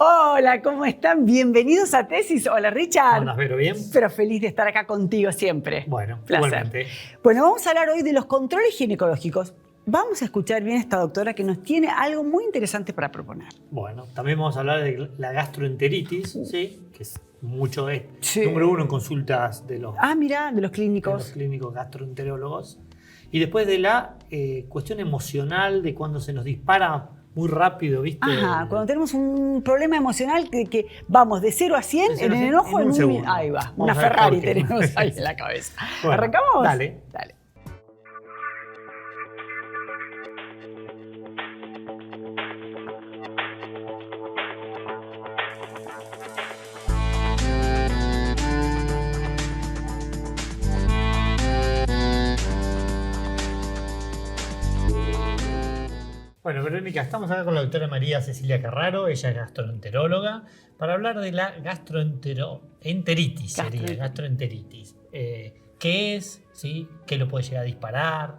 Hola, ¿cómo están? Bienvenidos a Tesis. Hola, Richard. ¿Andas, Vero, bien? Pero feliz de estar acá contigo siempre. Bueno, placer. igualmente. Bueno, vamos a hablar hoy de los controles ginecológicos. Vamos a escuchar bien a esta doctora que nos tiene algo muy interesante para proponer. Bueno, también vamos a hablar de la gastroenteritis, ¿sí? Que es mucho Sí. número uno en consultas de los, Mira, de los clínicos. clínicos gastroenterólogos. Y después de la cuestión emocional, de cuando se nos dispara muy rápido, ¿viste? Ajá, cuando tenemos un problema emocional que vamos de 0 a 100 en el enojo en un segundo. Ahí va, Vamos una a ver Ferrari por qué. tenemos ahí en la cabeza. Bueno, ¿Arrancamos? dale. Dale. Bueno, Verónica, estamos acá con la doctora María Cecilia Carraro, ella es gastroenteróloga, para hablar de la gastroenteritis. Gastroenteritis. ¿Qué es? ¿Sí? ¿Qué lo puede llegar a disparar?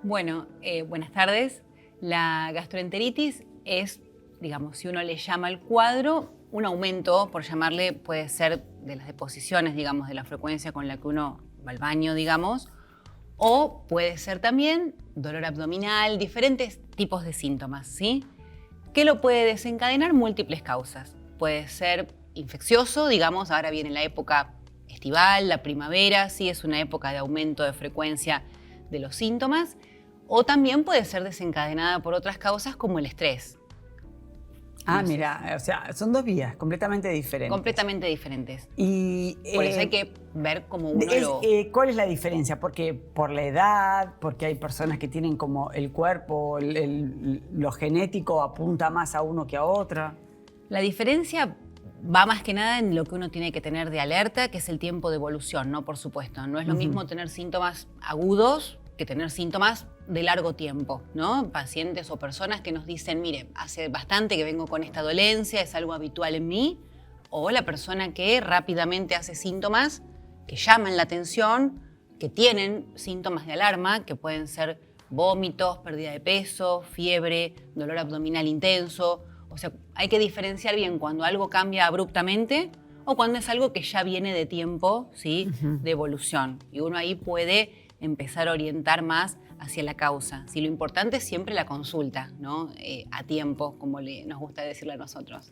Bueno, buenas tardes. La gastroenteritis es, digamos, si uno le llama al cuadro, un aumento, por llamarle, puede ser de las deposiciones, digamos, de la frecuencia con la que uno va al baño, digamos, o puede ser también dolor abdominal, diferentes tipos de síntomas, ¿sí? ¿Qué lo puede desencadenar? Múltiples causas. Puede ser infeccioso, digamos, ahora viene la época estival, la primavera, sí, es una época de aumento de frecuencia de los síntomas, o también puede ser desencadenada por otras causas como el estrés. Mira, o sea, son dos vías completamente diferentes. Completamente diferentes. Y, Por eso hay que ver cómo uno ¿cuál es la diferencia? Porque por la edad, porque hay personas que tienen como el cuerpo, lo genético apunta más a uno que a otra. La diferencia va más que nada en lo que uno tiene que tener de alerta, que es el tiempo de evolución, ¿no? Por supuesto. No es lo mismo tener síntomas agudos que tener síntomas de largo tiempo, ¿no? Pacientes o personas que nos dicen, mire, hace bastante que vengo con esta dolencia, es algo habitual en mí, o la persona que rápidamente hace síntomas que llaman la atención, que tienen síntomas de alarma, que pueden ser vómitos, pérdida de peso, fiebre, dolor abdominal intenso. O sea, hay que diferenciar bien cuando algo cambia abruptamente o cuando es algo que ya viene de tiempo, ¿sí? De evolución. Y uno ahí puede empezar a orientar más hacia la causa. Sí, lo importante es siempre la consulta, ¿no? A tiempo, como nos gusta decirle a nosotros.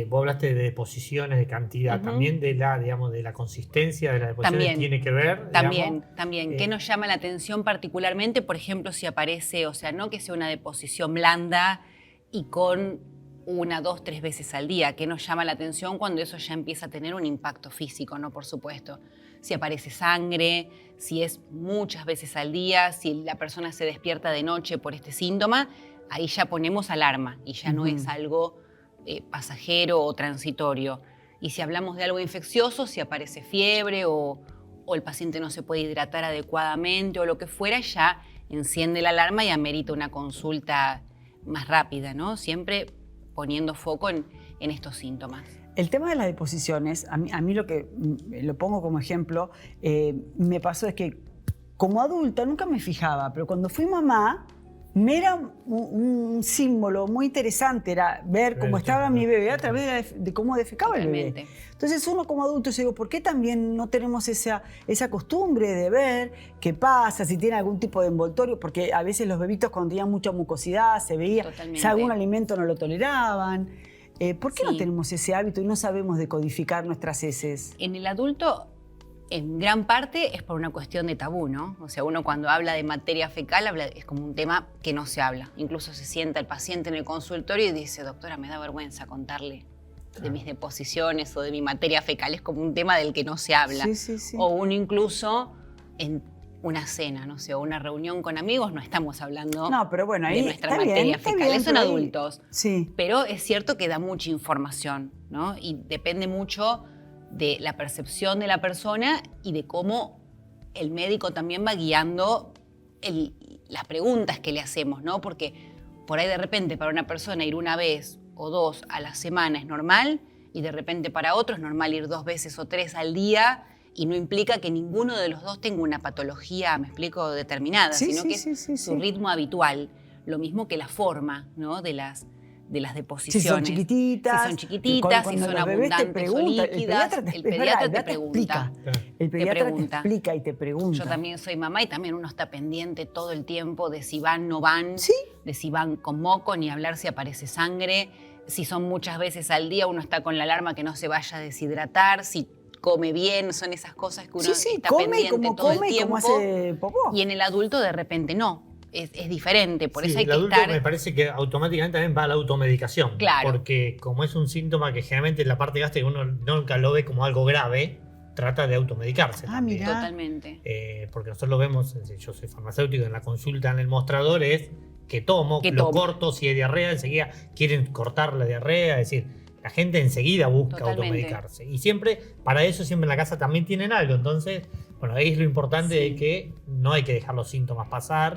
Vos hablaste de deposiciones, de cantidad, también de la, digamos, de la consistencia de las deposiciones También, tiene que ver. También. ¿Qué nos llama la atención particularmente? Por ejemplo, si aparece, o sea, no que sea una deposición blanda y con 1, 2, 3 veces al día. ¿Qué nos llama la atención cuando eso ya empieza a tener un impacto físico, ¿no? Por supuesto. Si aparece sangre, si es muchas veces al día, si la persona se despierta de noche por este síntoma, ahí ya ponemos alarma y ya no es algo pasajero o transitorio. Y si hablamos de algo infeccioso, si aparece fiebre o el paciente no se puede hidratar adecuadamente o lo que fuera, ya enciende la alarma y amerita una consulta más rápida, ¿no? Siempre poniendo foco en estos síntomas. El tema de las deposiciones, a mí lo que lo pongo como ejemplo, me pasó es que como adulta nunca me fijaba, pero cuando fui mamá, me era un símbolo muy interesante, era ver cómo estaba mi bebé a través de cómo defecaba el bebé. Entonces uno como adulto, yo digo, ¿por qué también no tenemos esa costumbre de ver qué pasa, si tiene algún tipo de envoltorio? Porque a veces los bebitos cuando tenían mucha mucosidad se veía, si algún alimento no lo toleraban. ¿Por qué no tenemos ese hábito y no sabemos decodificar nuestras heces? En el adulto, en gran parte, es por una cuestión de tabú, ¿no? O sea, uno cuando habla de materia fecal, es como un tema que no se habla. Incluso se sienta el paciente en el consultorio y dice, doctora, me da vergüenza contarle de mis deposiciones o de mi materia fecal. Es como un tema del que no se habla. Sí. O uno incluso en una cena, no sé, o una reunión con amigos, no estamos hablando de nuestra materia fecal. Son adultos. Sí. Pero es cierto que da mucha información, ¿no? Y depende mucho de la percepción de la persona y de cómo el médico también va guiando las preguntas que le hacemos, ¿no? Porque por ahí de repente para una persona ir 1 vez o 2 a la semana es normal y de repente para otro es normal ir 2 veces o 3 al día y no implica que ninguno de los dos tenga una patología, me explico, determinada, sino que es su ritmo habitual. Lo mismo que la forma, ¿no? de de las deposiciones. Si son chiquititas. Si son chiquititas, si son abundantes o líquidas. El pediatra te pregunta. El pediatra te explica y te pregunta. Yo también soy mamá y también uno está pendiente todo el tiempo de si van, no van, ¿Sí? de si van con moco, ni hablar si aparece sangre. Si son muchas veces al día, uno está con la alarma que no se vaya a deshidratar, si come bien, son esas cosas que uno está come pendiente como todo come, el tiempo. como hace popó. Y en el adulto de repente no, es diferente, por Sí, eso hay el que adulto estar... me parece que automáticamente también va a la automedicación. Claro. Porque como es un síntoma que generalmente en la parte gástrica uno nunca lo ve como algo grave, trata de automedicarse. Ah, también. mirá. Totalmente. Porque nosotros lo vemos, yo soy farmacéutico, en la consulta, en el mostrador es que tomo, Que lo tomo. corto, si hay diarrea, enseguida quieren cortar la diarrea, es decir, la gente enseguida busca Totalmente. automedicarse. Y siempre, para eso siempre en la casa también tienen algo, entonces, bueno, ahí es lo importante de que no hay que dejar los síntomas pasar.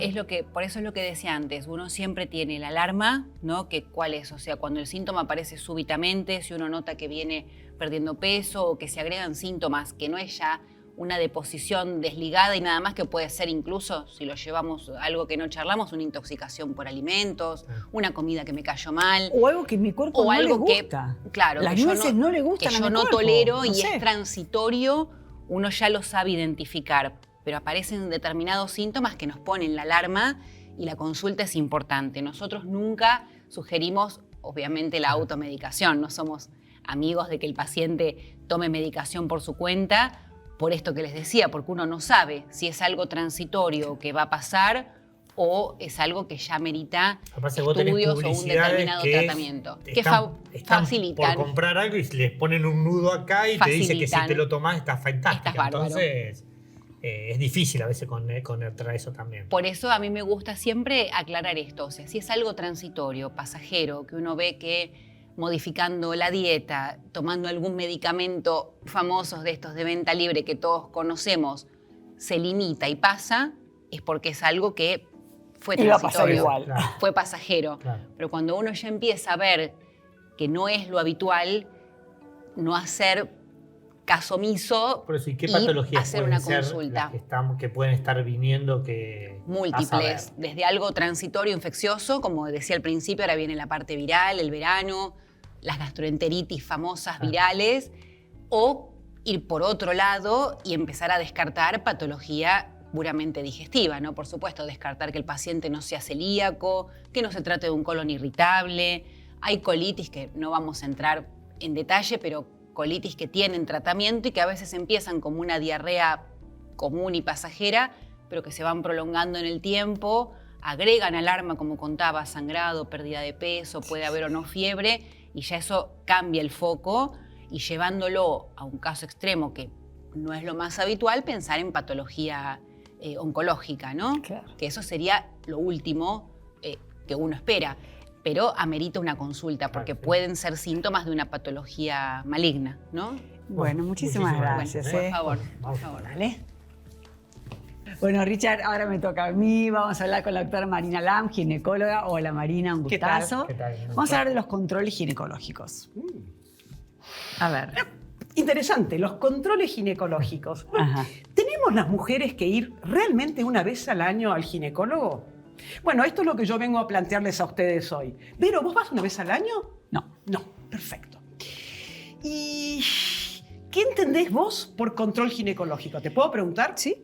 Por eso es lo que decía antes, uno siempre tiene la alarma, ¿no? Que cuál es, o sea, cuando el síntoma aparece súbitamente, si uno nota que viene perdiendo peso o que se agregan síntomas, que no es ya una deposición desligada y nada más, que puede ser incluso, si lo llevamos a algo que no charlamos, una intoxicación por alimentos, una comida que me cayó mal. O algo que mi cuerpo O no algo le gusta. claro, Las que yo nueces no le gustan que a yo mi no cuerpo. tolero No y sé. es transitorio, uno ya lo sabe identificar, pero aparecen determinados síntomas que nos ponen la alarma y la consulta es importante. Nosotros nunca sugerimos, obviamente, la automedicación, no somos amigos de que el paciente tome medicación por su cuenta, por esto que les decía, porque uno no sabe si es algo transitorio que va a pasar o es algo que ya merita Aparte, vos tenés estudios o un publicidades determinado que tratamiento. Que están facilitan. por comprar algo y les ponen un nudo acá y te dice que si Facilitan. te lo tomás está fantástico. Estás bárbaro. Entonces, es difícil a veces contra eso también. Por eso a mí me gusta siempre aclarar esto. O sea, si es algo transitorio, pasajero, que uno ve que modificando la dieta, tomando algún medicamento famosos de estos de venta libre que todos conocemos, se limita y pasa, es porque es algo que fue Iba a pasar transitorio, igual. Claro. fue pasajero. Claro. Pero cuando uno ya empieza a ver que no es lo habitual, no hacer caso omiso Por eso, ¿y qué y patologías hacer pueden una ser consulta. las que pueden estar viniendo que a Múltiples, saber? desde algo transitorio, infeccioso, como decía al principio, ahora viene la parte viral, el verano, las gastroenteritis famosas virales, o ir por otro lado y empezar a descartar patología puramente digestiva, ¿no? Por supuesto, descartar que el paciente no sea celíaco, que no se trate de un colon irritable. Hay colitis que no vamos a entrar en detalle, pero colitis que tienen tratamiento y que a veces empiezan como una diarrea común y pasajera, pero que se van prolongando en el tiempo, agregan alarma, como contaba, sangrado, pérdida de peso, puede haber o no fiebre, y ya eso cambia el foco, y llevándolo a un caso extremo que no es lo más habitual, pensar en patología oncológica, ¿no? Claro. Que eso sería lo último que uno espera, pero amerita una consulta, porque Claro, sí. pueden ser síntomas de una patología maligna, ¿no? Bueno, muchísimas gracias. Por favor, por Vamos. favor. Dale. Bueno, Richard, ahora me toca a mí. Vamos a hablar con la doctora Marina Lam, ginecóloga. Hola, Marina, un ¿Qué tal? gustazo. ¿Qué tal? Vamos a hablar de los controles ginecológicos. A ver. Interesante, los controles ginecológicos. Ajá. ¿Tenemos las mujeres que ir realmente una vez al año al ginecólogo? Bueno, esto es lo que yo vengo a plantearles a ustedes hoy. Vero, ¿vos vas una vez al año? No. No, perfecto. ¿Y qué entendés vos por control ginecológico? ¿Te puedo preguntar? ¿Sí?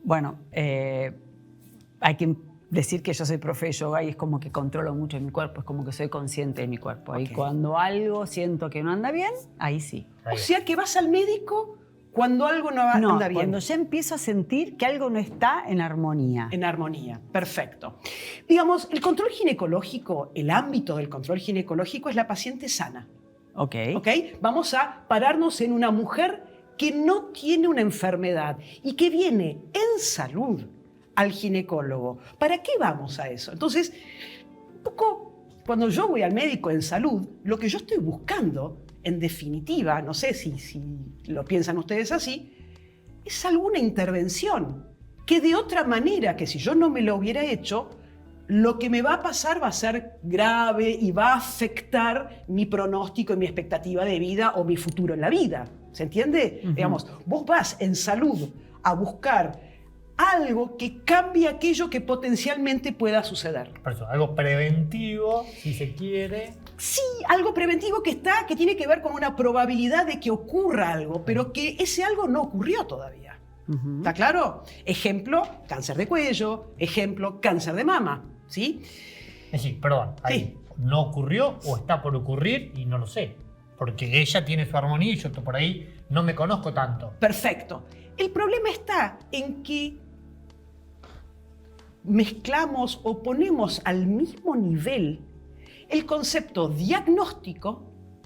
Bueno, hay que decir que yo soy profe de yoga y es como que controlo mucho mi cuerpo, es como que soy consciente de mi cuerpo. Y Ok. cuando algo siento que no anda bien, ahí sí. O sea que vas al médico cuando algo no No, anda bien. cuando ya empiezo a sentir que algo no está en armonía. En armonía, perfecto. Digamos, el control ginecológico, el ámbito del control ginecológico es la paciente sana. Ok. ¿Ok? Vamos a pararnos en una mujer que no tiene una enfermedad y que viene en salud al ginecólogo. ¿Para qué vamos a eso? Entonces, un poco cuando yo voy al médico en salud, lo que yo estoy buscando, en definitiva, no sé si lo piensan ustedes así, es alguna intervención que de otra manera que si yo no me lo hubiera hecho, lo que me va a pasar va a ser grave y va a afectar mi pronóstico y mi expectativa de vida o mi futuro en la vida. ¿Se entiende? Digamos, vos vas en salud a buscar algo que cambie aquello que potencialmente pueda suceder. Por eso, algo preventivo, si se quiere. Sí, algo preventivo que tiene que ver con una probabilidad de que ocurra algo, pero que ese algo no ocurrió todavía. ¿Está claro? Ejemplo, cáncer de cuello. Ejemplo, cáncer de mama. ¿Sí? Sí, perdón. Ahí no ocurrió o está por ocurrir y no lo sé. Porque ella tiene su armonía y yo por ahí no me conozco tanto. Perfecto. El problema está en que mezclamos o ponemos al mismo nivel el concepto diagnóstico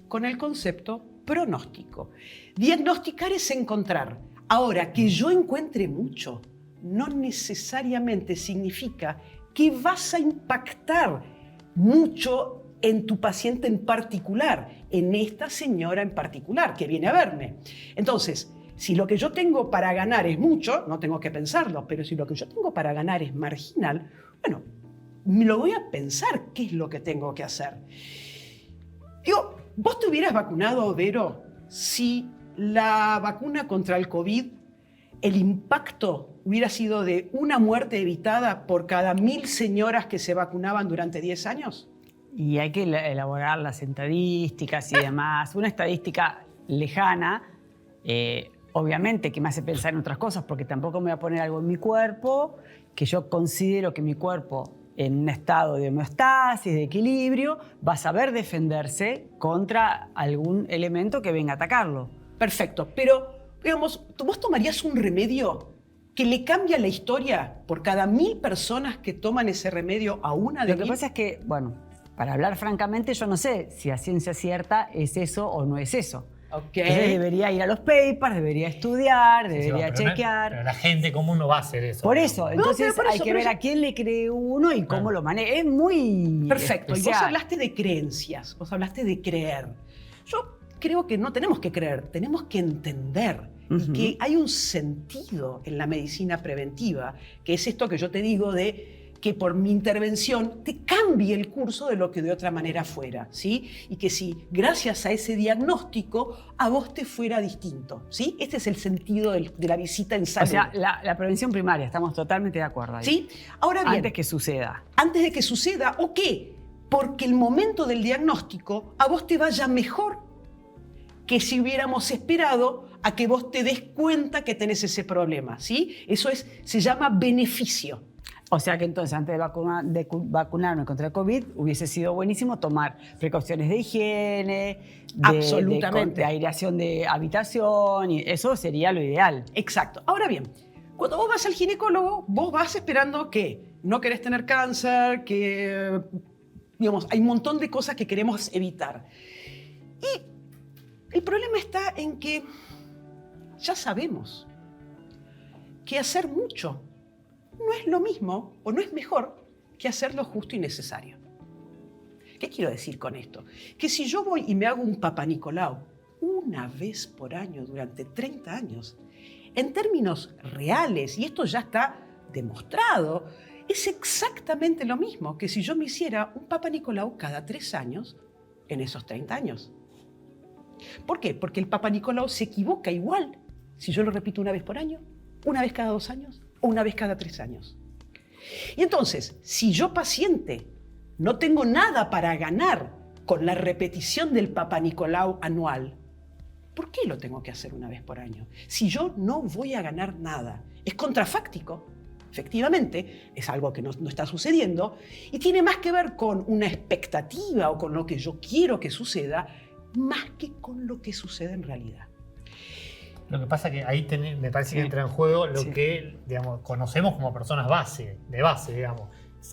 con el concepto pronóstico. Diagnosticar es encontrar. Ahora, que yo encuentre mucho no necesariamente significa que vas a impactar mucho en tu paciente en particular, en esta señora en particular que viene a verme. Entonces, si lo que yo tengo para ganar es mucho, no tengo que pensarlo, pero si lo que yo tengo para ganar es marginal, bueno, me lo voy a pensar qué es lo que tengo que hacer. Digo, ¿vos te hubieras vacunado, Vero, si la vacuna contra el COVID, el impacto hubiera sido de una muerte evitada por cada 1000 señoras que se vacunaban durante 10 años? Y hay que elaborar las estadísticas y demás. Una estadística lejana, obviamente que me hace pensar en otras cosas, porque tampoco me voy a poner algo en mi cuerpo que yo considero que mi cuerpo, en un estado de homeostasis, de equilibrio, va a saber defenderse contra algún elemento que venga a atacarlo. Perfecto, pero digamos, ¿vos tomarías un remedio que le cambia la historia por cada 1000 personas que toman ese remedio a una de Lo que 1000? pasa es que, bueno, para hablar francamente, yo no sé si a ciencia cierta es eso o no es eso. Okay. Entonces debería ir a los papers, debería estudiar, Sí, debería pero chequear. pero la gente común no va a hacer eso. Por eso, entonces por hay eso, que por ver eso. a quién le cree uno y cómo lo maneja. Es muy Perfecto, y vos especial. hablaste de creencias, vos hablaste de creer. Yo creo que no tenemos que creer, tenemos que entender y que hay un sentido en la medicina preventiva, que es esto que yo te digo de que por mi intervención te cambie el curso de lo que de otra manera fuera, ¿sí? Y que si gracias a ese diagnóstico a vos te fuera distinto, ¿sí? Este es el sentido de la visita en salud. O sea, la prevención primaria, estamos totalmente de acuerdo ahí. ¿Sí? Ahora bien, Antes que suceda. antes de que suceda, ¿o qué? Porque el momento del diagnóstico a vos te vaya mejor que si hubiéramos esperado a que vos te des cuenta que tenés ese problema, ¿sí? Eso se llama beneficio. O sea que entonces, antes de vacunarme contra el COVID, hubiese sido buenísimo tomar precauciones de higiene, Absolutamente. de aireación de habitación, y eso sería lo ideal. Exacto. Ahora bien, cuando vos vas al ginecólogo, vos vas esperando que no querés tener cáncer, que, digamos, hay un montón de cosas que queremos evitar. Y el problema está en que ya sabemos que hacer mucho no es lo mismo o no es mejor que hacer lo justo y necesario. ¿Qué quiero decir con esto? Que si yo voy y me hago un Papa Nicolau una vez por año durante 30 años, en términos reales, y esto ya está demostrado, es exactamente lo mismo que si yo me hiciera un Papa Nicolau cada 3 años en esos 30 años. ¿Por qué? Porque el Papa Nicolau se equivoca igual si yo lo repito una vez por año, una vez cada 2 años o una vez cada 3 años. Y entonces, si yo paciente no tengo nada para ganar con la repetición del Papa Nicolau anual, ¿por qué lo tengo que hacer una vez por año? Si yo no voy a ganar nada, es contrafáctico. Efectivamente, es algo que no está sucediendo y tiene más que ver con una expectativa o con lo que yo quiero que suceda, más que con lo que sucede en realidad. Lo que pasa es que ahí me parece que entra en juego lo Sí. que, digamos, conocemos como personas de base, digamos.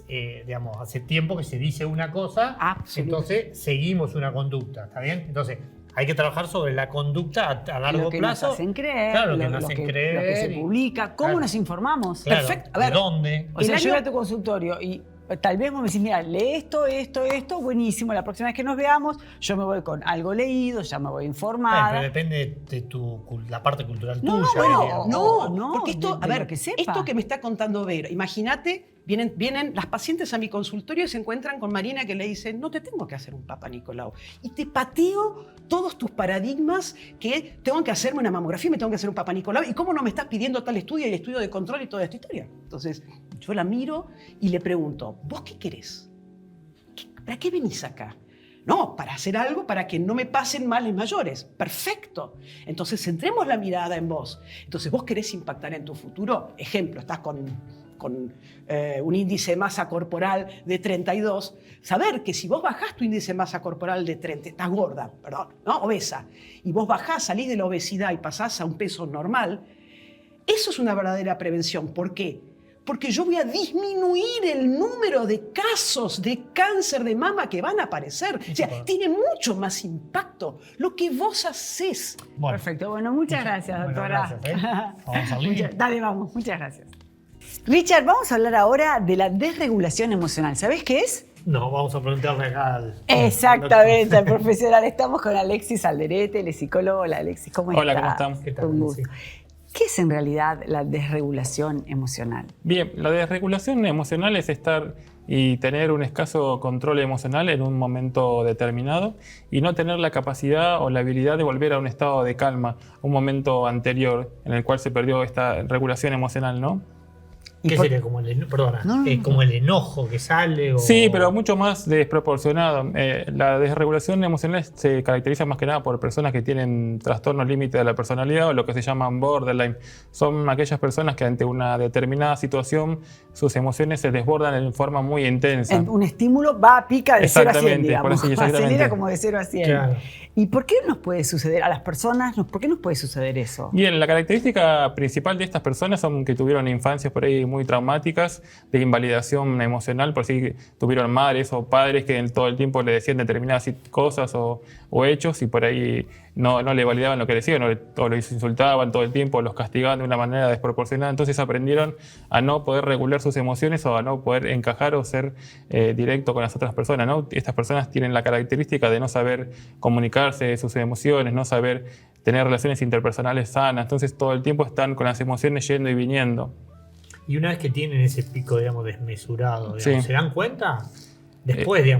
Digamos, hace tiempo que se dice una cosa, Absolutamente. entonces seguimos una conducta, ¿está bien? Entonces hay que trabajar sobre la conducta a largo Lo que plazo. nos hacen creer, Claro, lo que nos hacen lo que creer. se publica, cómo Claro. nos informamos. Claro, Perfecto. A ver, ¿de dónde? O sea, El yo año- voy a tu consultorio y tal vez vos me decís, mira, lee esto, buenísimo. La próxima vez que nos veamos, yo me voy con algo leído, ya me voy Pero informada. depende de la parte cultural No, tuya. bueno, digamos. No, no, porque esto, de a ver, lo que sepa. esto que me está contando Vero, imagínate Vienen las pacientes a mi consultorio y se encuentran con Marina que le dice, no te tengo que hacer un Papa Nicolau. Y te pateo todos tus paradigmas que tengo que hacerme una mamografía, me tengo que hacer un Papa Nicolau. ¿Y cómo no me estás pidiendo tal estudio y el estudio de control y toda esta historia? Entonces yo la miro y le pregunto, ¿vos qué querés? ¿Para qué venís acá? No, para hacer algo para que no me pasen males mayores. Perfecto. Entonces centremos la mirada en vos. Entonces vos querés impactar en tu futuro. Ejemplo, estás con un índice de masa corporal de 32, saber que si vos bajás tu índice de masa corporal de 30, estás gorda, perdón, ¿no? Obesa, y vos bajás, salís de la obesidad y pasás a un peso normal, eso es una verdadera prevención. ¿Por qué? Porque yo voy a disminuir el número de casos de cáncer de mama que van a aparecer. O sea, tiene mucho más impacto lo que vos hacés. Bueno. Perfecto. Bueno, muchas gracias, doctora. Gracias, Vamos a línea. Dale, vamos. Muchas gracias. Richard, vamos a hablar ahora de la desregulación emocional. ¿Sabés qué es? No, vamos a preguntarle acá al... Exactamente, al profesional. Estamos con Alexis Alderete, él es psicólogo. Hola, Alexis, ¿cómo estás? Hola, ¿cómo estamos? ¿Qué tal? Un gusto. ¿Qué es en realidad la desregulación emocional? Bien, la desregulación emocional es estar y tener un escaso control emocional en un momento determinado y no tener la capacidad o la habilidad de volver a un estado de calma, un momento anterior en el cual se perdió esta regulación emocional, ¿no? ¿Qué sería? Como el, perdona, como el enojo que sale. Sí, pero mucho más desproporcionado. La desregulación emocional se caracteriza más que nada por personas que tienen trastornos límite de la personalidad o lo que se llaman borderline. Son aquellas personas que ante una determinada situación sus emociones se desbordan en forma muy intensa. Un estímulo va a pica de 0 a 100, digamos. Por así, acelera como de 0 a 100. Claro. ¿Y por qué nos puede suceder a las personas? ¿Por qué nos puede suceder eso? Bien, la característica principal de estas personas son que tuvieron infancias por ahí muy traumáticas, de invalidación emocional, por si tuvieron madres o padres que todo el tiempo le decían determinadas cosas o hechos y por ahí no le validaban lo que decían o los insultaban todo el tiempo, o los castigaban de una manera desproporcionada. Entonces aprendieron a no poder regular sus emociones o a no poder encajar o ser directo con las otras personas, ¿no? Estas personas tienen la característica de no saber comunicarse sus emociones, no saber tener relaciones interpersonales sanas. Entonces todo el tiempo están con las emociones yendo y viniendo. Y una vez que tienen ese pico, digamos, desmesurado, digamos, Sí. ¿se dan cuenta? Después se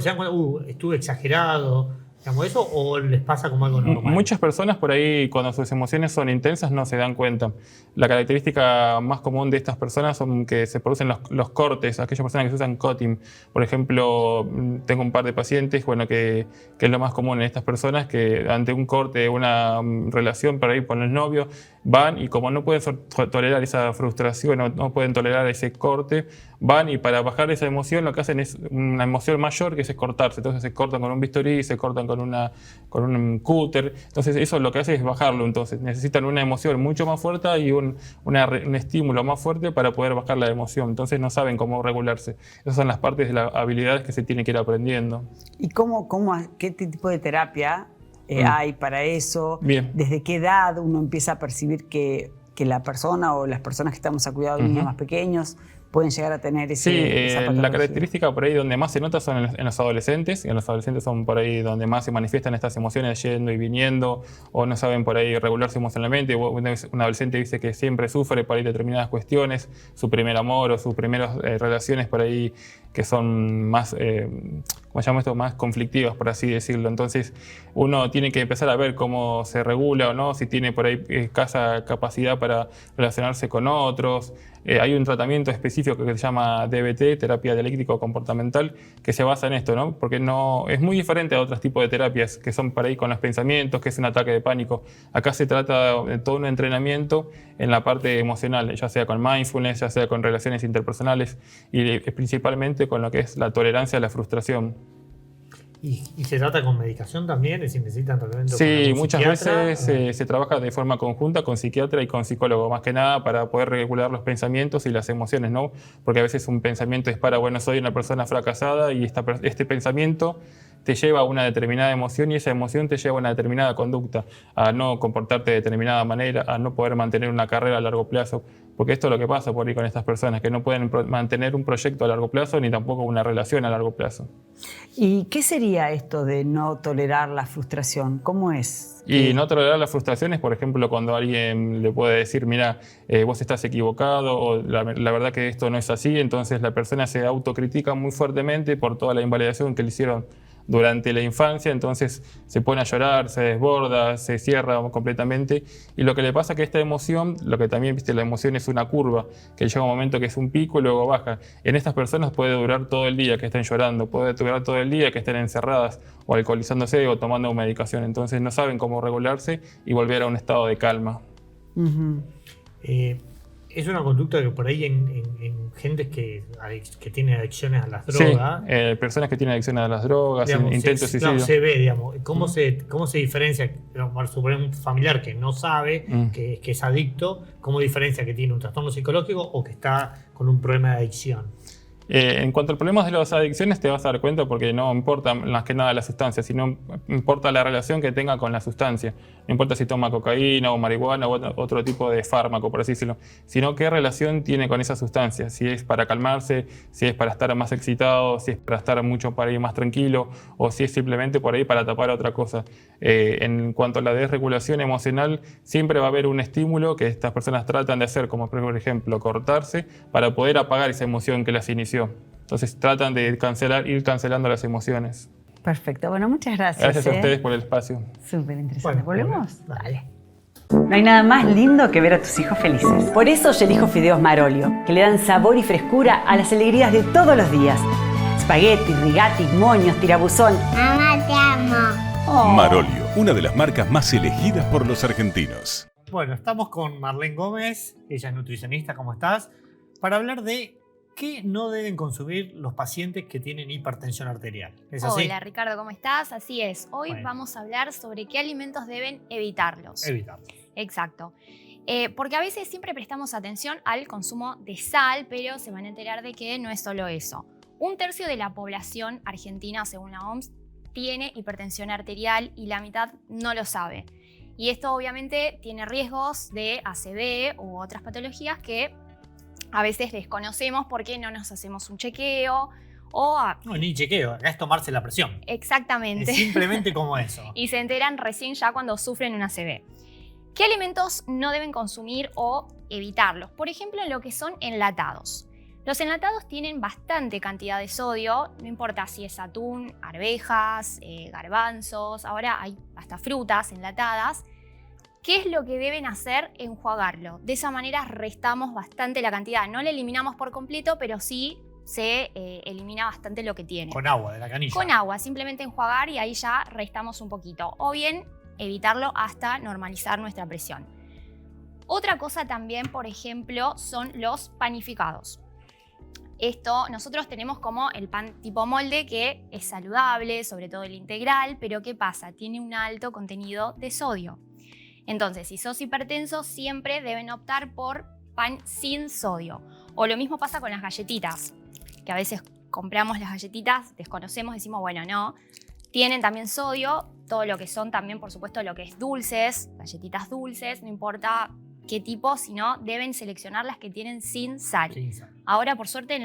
dan cuenta, estuve exagerado, digamos, eso, o les pasa como algo normal. Muchas personas por ahí, cuando sus emociones son intensas, no se dan cuenta. La característica más común de estas personas son que se producen los cortes, aquellas personas que se usan cutting. Por ejemplo, tengo un par de pacientes, bueno, que es lo más común en estas personas, que ante un corte, una relación por ahí con el novio, van y como no pueden tolerar esa frustración, no pueden tolerar ese corte, van y para bajar esa emoción lo que hacen es una emoción mayor que es cortarse. Entonces se cortan con un bisturí, se cortan con un cúter. Entonces eso lo que hace es bajarlo. Entonces necesitan una emoción mucho más fuerte y un estímulo más fuerte para poder bajar la emoción. Entonces no saben cómo regularse. Esas son las partes de las habilidades que se tiene que ir aprendiendo. ¿Y qué tipo de terapia hay para eso? Bien. ¿Desde qué edad uno empieza a percibir que la persona o las personas que estamos a cuidado de niños más pequeños pueden llegar a tener esa patología? La característica por ahí donde más se nota son en los adolescentes, y en los adolescentes son por ahí donde más se manifiestan estas emociones yendo y viniendo, o no saben por ahí regularse emocionalmente. Un adolescente dice que siempre sufre por ahí determinadas cuestiones, su primer amor o sus primeras relaciones por ahí que son más, ¿cómo se llama esto? Más conflictivas, por así decirlo. Entonces uno tiene que empezar a ver cómo se regula o no, si tiene por ahí escasa capacidad para relacionarse con otros. Hay un tratamiento específico que se llama DBT, terapia dialéctico-comportamental, que se basa en esto, ¿no? Porque es muy diferente a otros tipos de terapias que son para ahí con los pensamientos, que es un ataque de pánico. Acá se trata de todo un entrenamiento en la parte emocional, ya sea con mindfulness, ya sea con relaciones interpersonales y principalmente con lo que es la tolerancia a la frustración. ¿Y se trata con medicación también? Es decir, ¿necesitan tratamiento con Sí, algún muchas psiquiatra? veces se trabaja de forma conjunta con psiquiatra y con psicólogo, más que nada para poder regular los pensamientos y las emociones, ¿no? Porque a veces un pensamiento dispara, bueno, soy una persona fracasada y este pensamiento te lleva a una determinada emoción y esa emoción te lleva a una determinada conducta, a no comportarte de determinada manera, a no poder mantener una carrera a largo plazo. Porque esto es lo que pasa por ahí con estas personas, que no pueden mantener un proyecto a largo plazo ni tampoco una relación a largo plazo. ¿Y qué sería esto de no tolerar la frustración? ¿Cómo es? Y no tolerar las frustraciones, por ejemplo, cuando alguien le puede decir, mira, vos estás equivocado o la verdad que esto no es así, entonces la persona se autocritica muy fuertemente por toda la invalidación que le hicieron durante la infancia, entonces se pone a llorar, se desborda, se cierra completamente y lo que le pasa es que esta emoción, lo que también viste, la emoción es una curva, que llega un momento que es un pico y luego baja. En estas personas puede durar todo el día que estén llorando, puede durar todo el día que estén encerradas o alcoholizándose o tomando medicación, entonces no saben cómo regularse y volver a un estado de calma. Es una conducta que por ahí en gente que tiene adicciones a las drogas. Sí, personas que tienen adicciones a las drogas, digamos, intentos de suicidio. Claro, se ve, digamos, cómo se diferencia, por suponer un familiar que no sabe que es adicto, cómo diferencia que tiene un trastorno psicológico o que está con un problema de adicción. En cuanto al problema de las adicciones te vas a dar cuenta porque no importa más que nada la sustancia, sino importa la relación que tenga con la sustancia. No importa si toma cocaína o marihuana o otro tipo de fármaco, por así decirlo, sino qué relación tiene con esa sustancia. Si es para calmarse, si es para estar más excitado, si es para estar mucho para ir más tranquilo o si es simplemente por ahí para tapar otra cosa. En cuanto a la desregulación emocional, siempre va a haber un estímulo que estas personas tratan de hacer, como por ejemplo cortarse para poder apagar esa emoción que las inició. Entonces tratan de ir cancelando las emociones. Perfecto. Bueno, muchas gracias. Gracias a ustedes por el espacio. Súper interesante. Bueno, ¿Volvemos? dale. No hay nada más lindo que ver a tus hijos felices. Por eso yo elijo fideos Marolio, que le dan sabor y frescura a las alegrías de todos los días. Spaghetti, rigati, moños, tirabuzón. Mamá, te amo. Marolio, una de las marcas más elegidas por los argentinos. Bueno, estamos con Marlene Gómez, ella es nutricionista, ¿cómo estás? Para hablar de qué no deben consumir los pacientes que tienen hipertensión arterial. ¿Es así? Hola Ricardo, ¿cómo estás? Así es. Hoy Bueno. vamos a hablar sobre qué alimentos deben evitarlos. Evitarlo. Exacto. Porque a veces siempre prestamos atención al consumo de sal, pero se van a enterar de que no es solo eso. 1/3 de la población argentina, según la OMS, tiene hipertensión arterial y la mitad no lo sabe. Y esto obviamente tiene riesgos de ACV u otras patologías que a veces desconocemos porque no nos hacemos un chequeo o... No, ni chequeo, acá es tomarse la presión. Exactamente. Es simplemente como eso. Y se enteran recién ya cuando sufren una ACV. ¿Qué alimentos no deben consumir o evitarlos? Por ejemplo, en lo que son enlatados. Los enlatados tienen bastante cantidad de sodio, no importa si es atún, arvejas, garbanzos, ahora hay hasta frutas enlatadas. ¿Qué es lo que deben hacer? Enjuagarlo. De esa manera restamos bastante la cantidad. No la eliminamos por completo, pero sí se elimina bastante lo que tiene. Con agua, de la canilla. Con agua, simplemente enjuagar y ahí ya restamos un poquito. O bien evitarlo hasta normalizar nuestra presión. Otra cosa también, por ejemplo, son los panificados. Esto nosotros tenemos como el pan tipo molde que es saludable, sobre todo el integral, pero ¿qué pasa? Tiene un alto contenido de sodio. Entonces, si sos hipertenso, siempre deben optar por pan sin sodio. O lo mismo pasa con las galletitas, que a veces compramos las galletitas, desconocemos, decimos, bueno, no. Tienen también sodio, todo lo que son también, por supuesto, lo que es dulces, galletitas dulces, no importa qué tipo, sino deben seleccionar las que tienen sin sal. Sin sal. Ahora, por suerte,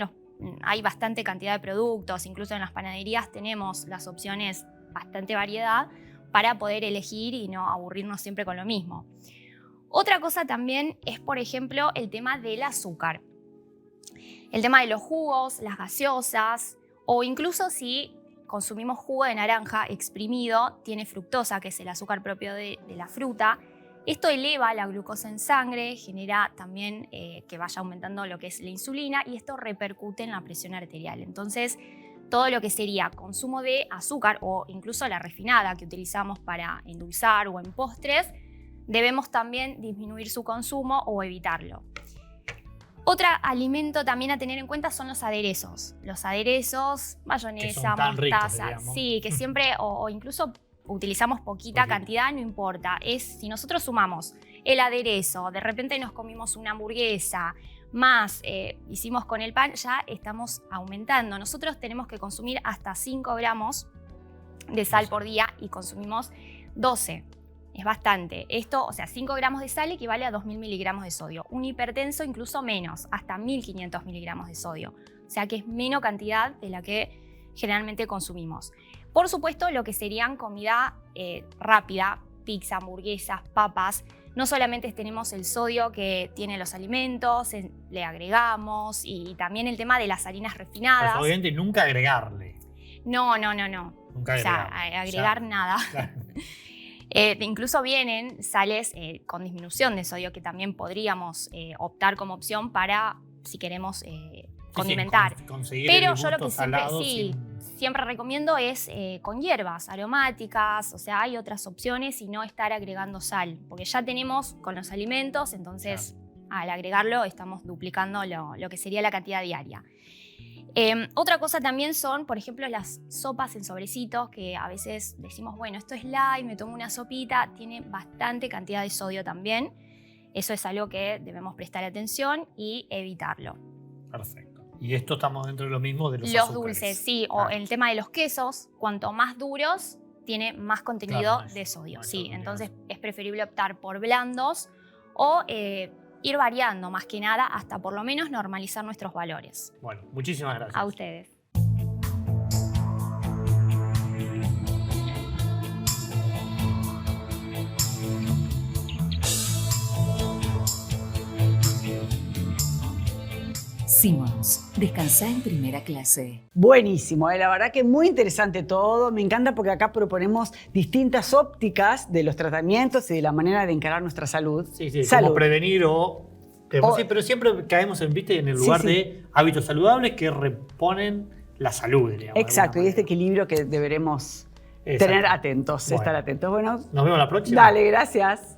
hay bastante cantidad de productos, incluso en las panaderías tenemos las opciones, bastante variedad, para poder elegir y no aburrirnos siempre con lo mismo. Otra cosa también es, por ejemplo, el tema del azúcar. El tema de los jugos, las gaseosas, o incluso si consumimos jugo de naranja exprimido, tiene fructosa, que es el azúcar propio de la fruta. Esto eleva la glucosa en sangre, genera también que vaya aumentando lo que es la insulina y esto repercute en la presión arterial. Entonces, todo lo que sería consumo de azúcar o incluso la refinada que utilizamos para endulzar o en postres, debemos también disminuir su consumo o evitarlo. Otro alimento también a tener en cuenta son los aderezos. Los aderezos, mayonesa, mostaza, sí, que siempre o incluso utilizamos poquita cantidad, no importa. Es si nosotros sumamos el aderezo, de repente nos comimos una hamburguesa, más hicimos con el pan, ya estamos aumentando. Nosotros tenemos que consumir hasta 5 gramos de sal por día y consumimos 12. Es bastante. Esto, o sea, 5 gramos de sal equivale a 2.000 miligramos de sodio. Un hipertenso incluso menos, hasta 1.500 miligramos de sodio. O sea que es menos cantidad de la que generalmente consumimos. Por supuesto, lo que serían comida rápida, pizza, hamburguesas, papas, no solamente tenemos el sodio que tienen los alimentos, le agregamos, y también el tema de las harinas refinadas. Pues obviamente nunca agregarle. No. Nunca O sea, agregar. agregar Ya. nada. Claro. Incluso vienen sales con disminución de sodio que también podríamos optar como opción para, si queremos, condimentar. Conseguir Pero el yo lo que gusto siempre, salado sí, sin- siempre recomiendo es con hierbas aromáticas, o sea, hay otras opciones y no estar agregando sal, porque ya tenemos con los alimentos, entonces al agregarlo estamos duplicando lo que sería la cantidad diaria. Otra cosa también son, por ejemplo, las sopas en sobrecitos, que a veces decimos, bueno, esto es light, me tomo una sopita, tiene bastante cantidad de sodio también. Eso es algo que debemos prestar atención y evitarlo. Perfecto. Y esto estamos dentro de lo mismo de los Los azúcares. dulces, sí, o Ah. el tema de los quesos, cuanto más duros, tiene más contenido Claro, más- de sodio. más Sí, contenido. entonces es preferible optar por blandos o ir variando más que nada hasta por lo menos normalizar nuestros valores. Bueno, muchísimas gracias. A ustedes. Simmons, descansá en primera clase. Buenísimo, la verdad que muy interesante todo. Me encanta porque acá proponemos distintas ópticas de los tratamientos y de la manera de encarar nuestra salud. Sí, Salud. cómo prevenir o... O- sí, pero siempre caemos en el Sí, lugar sí. de hábitos saludables que reponen la salud, digamos. de Exacto, y alguna este manera. equilibrio que deberemos Exacto. tener atentos, Bueno. estar atentos. Bueno, Nos vemos la próxima. dale, gracias.